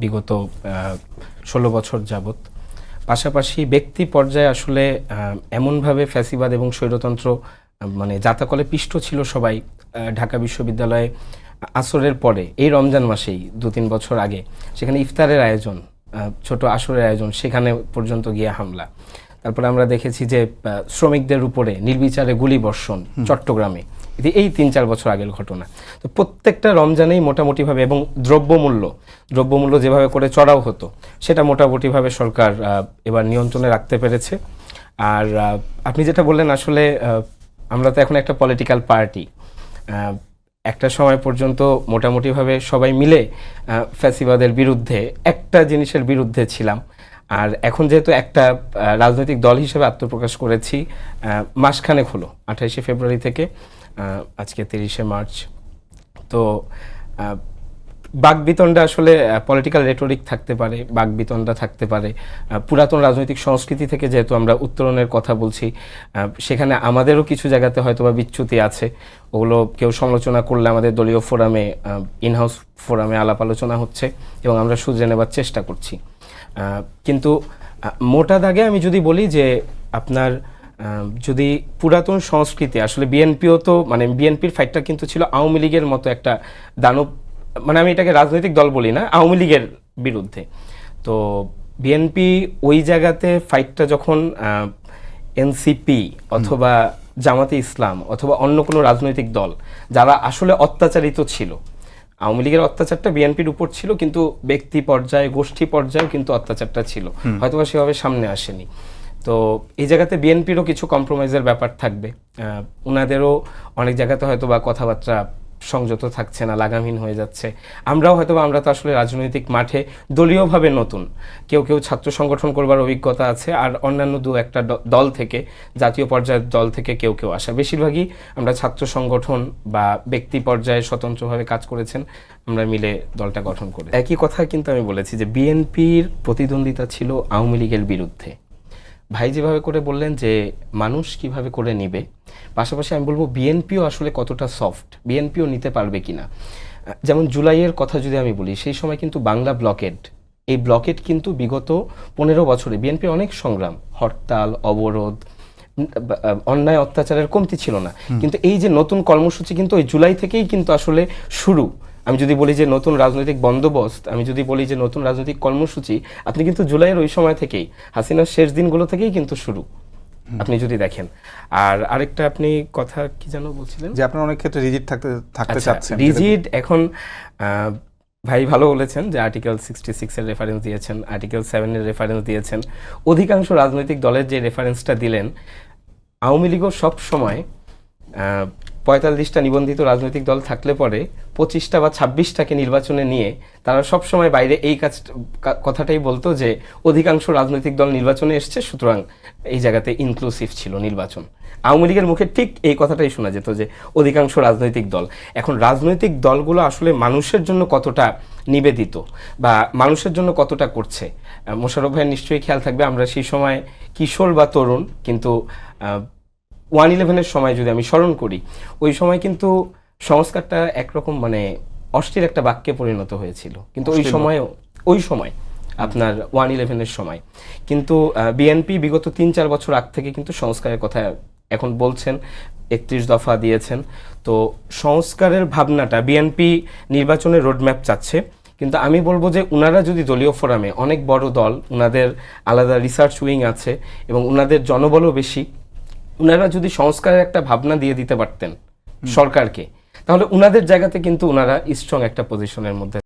বিগত 16 বছর যাবত। পাশাপাশি ব্যক্তি পর্যায়ে আসলে এমনভাবে ফ্যাসিবাদ এবং স্বৈরতন্ত্র মানে জাতাকলে পিষ্ট ছিল সবাই। ঢাকা বিশ্ববিদ্যালয়ে আসরের পরে এই রমজান মাসেই 2-3 বছর আগে সেখানে ইফতারের আয়োজন, ছোট আসরের আয়োজন, সেখানে পর্যন্ত গিয়ে হামলা। তারপরে আমরা দেখেছি যে শ্রমিকদের উপরে নির্বিচারে গুলি বর্ষণ চট্টগ্রামে, এই 3-4 বছর আগের ঘটনা। তো প্রত্যেকটা রমজানেই মোটামুটিভাবে, এবং দ্রব্যমূল্য যেভাবে করে চড়াও হতো সেটা মোটামুটিভাবে সরকার এবার নিয়ন্ত্রণে রাখতে পেরেছে। আর আপনি যেটা বললেন, আসলে আমরা তো এখন একটা পলিটিক্যাল পার্টি, একটা সময় পর্যন্ত মোটামুটিভাবে সবাই মিলে ফ্যাসিবাদের বিরুদ্ধে একটা জিনিসের বিরুদ্ধে ছিলাম। আর এখন যেহেতু একটা রাজনৈতিক দল হিসেবে আত্মপ্রকাশ করেছি মাসখানেক হলো, 28শে ফেব্রুয়ারি থেকে আজকে 30শে মার্চ। তো বাকবিতণ্ডা আসলে পলিটিক্যাল রেটরিক থাকতে পারে, বাকবিতণ্ডা থাকতে পারে। পুরাতন রাজনৈতিক সংস্কৃতি থেকে যেহেতু আমরা উত্তরণের কথা বলছি, সেখানে আমাদেরও কিছু জায়গাতে হয়তো বা বিচ্যুতি আছে। ওগুলো কেউ সমালোচনা করলে আমাদের দলীয় ফোরামে, ইনহাউস ফোরামে আলাপ আলোচনা হচ্ছে এবং আমরা শুধরে নেবার চেষ্টা করছি। কিন্তু মোটা দাগে আমি যদি বলি যে আপনার যদি পুরাতন সংস্কৃতি, আসলে বিএনপিও তো, মানে বিএনপির ফাইটটা কিন্তু ছিল আওয়ামী লীগের মতো একটা দানব, মানে আমি এটাকে রাজনৈতিক দল বলি না, আওয়ামী লীগের বিরুদ্ধে। তো বিএনপি ওই জায়গাতে ফাইটটা যখন এনসিপি অথবা জামাতে ইসলাম অথবা অন্য কোনো রাজনৈতিক দল যারা আসলে অত্যাচারিত ছিল, আওয়ামী লীগের অত্যাচারটা বিএনপির উপর ছিল, কিন্তু ব্যক্তি পর্যায়ে, গোষ্ঠী পর্যায়ে কিন্তু অত্যাচারটা ছিল, হয়তোবা সেভাবে সামনে আসেনি। তো এই জায়গাতে বিএনপিরও কিছু কম্প্রোমাইজের ব্যাপার থাকবে, ওনাদেরও অনেক জায়গাতে হয়তো বা কথাবার্তা সংযত থাকছে না, লাগামহীন হয়ে যাচ্ছে। আমরা তো আসলে রাজনৈতিক মাঠে দলীয়ভাবে নতুন, কেউ ছাত্র সংগঠন করবার অভিজ্ঞতা আছে, আর অন্যান্য একটা দল থেকে, জাতীয় পর্যায়ের দল থেকে কেউ আসা। বেশিরভাগই আমরা ছাত্র সংগঠন বা ব্যক্তি পর্যায়ে স্বতন্ত্রভাবে কাজ করেছেন, আমরা মিলে দলটা গঠন করে। একই কথা কিন্তু আমি বলেছি যে বিএনপির প্রতিদ্বন্দ্বিতা ছিল আওয়ামী লীগের বিরুদ্ধে। ভাই যেভাবে করে বললেন যে মানুষ কিভাবে করে নিবে, পাশাপাশি আমি বলবো বিএনপিও আসলে কতটা সফট, বিএনপিও নিতে পারবে কিনা। যেমন জুলাইয়ের কথা যদি আমি বলি, সেই সময় কিন্তু বাংলা ব্লকেড, এই ব্লকেড কিন্তু বিগত 15 বছরে বিএনপির অনেক সংগ্রাম, হরতাল, অবরোধ, অন্যায় অত্যাচারের কমতি ছিল না। কিন্তু এই যে নতুন কর্মসূচি কিন্তু ওই জুলাই থেকেই কিন্তু আসলে শুরু। আমি যদি বলি যে নতুন রাজনৈতিক বন্দোবস্ত, আমি যদি বলি যে নতুন রাজনৈতিক কর্মসূচি, আপনি কিন্তু জুলাইয়ের ওই সময় থেকেই, হাসিনার শেষ দিনগুলো থেকেই কিন্তু শুরু, আপনি যদি দেখেন। আর আরেকটা আপনি কথা কি যেন বলছিলেন, যে আপনারা অনেক ক্ষেত্রে রিজিড থাকতে চাচ্ছেন। রিজিড এখন ভাই ভালো বলেছেন যে আর্টিকেল 66 এর রেফারেন্স দিয়েছেন, আর্টিকেল 7 এর রেফারেন্স দিয়েছেন। অধিকাংশ রাজনৈতিক দলের যে রেফারেন্সটা দিলেন, আওয়ামী লীগও সব সময় 45টা নিবন্ধিত রাজনৈতিক দল থাকলে পরে 25টা বা 26টাকে নির্বাচনে নিয়ে তারা সব সময় বাইরে এই কথাটাই বলতো যে অধিকাংশ রাজনৈতিক দল নির্বাচনে এসছে, সুতরাং এই জায়গাতে ইনক্লুসিভ ছিল নির্বাচন। আওয়ামী লীগের মুখে ঠিক এই কথাটাই শোনা যেত যে অধিকাংশ রাজনৈতিক দল। এখন রাজনৈতিক দলগুলো আসলে মানুষের জন্য কতটা নিবেদিত বা মানুষের জন্য কতটা করছে, মোশাররফ ভাইয়ের নিশ্চয়ই খেয়াল থাকবে, আমরা সেই সময় কিশোর বা তরুণ, কিন্তু 1/11-এর সময় যদি আমি স্মরণ করি, ওই সময় কিন্তু সংস্কারটা একরকম মানে অশ্লীল একটা বাক্যে পরিণত হয়েছিল। কিন্তু ওই সময় আপনার 1/11-এর সময় কিন্তু বিএনপি বিগত 3-4 বছর আগ থেকে কিন্তু সংস্কারের কথা এখন বলছেন, 31 দফা দিয়েছেন। তো সংস্কারের ভাবনাটা, বিএনপি নির্বাচনের রোডম্যাপ চাচ্ছে, কিন্তু আমি বলবো যে উনারা যদি দলীয় ফোরামে, অনেক বড় দল, উনাদের আলাদা রিসার্চ উইং আছে এবং উনাদের জনবলও বেশি, উনারা যদি সংস্কারের একটা ভাবনা দিয়ে দিতে পারতেন সরকারকে, তাহলে উনাদের জায়গাতে কিন্তু উনারা স্ট্রং একটা পজিশনের মধ্যে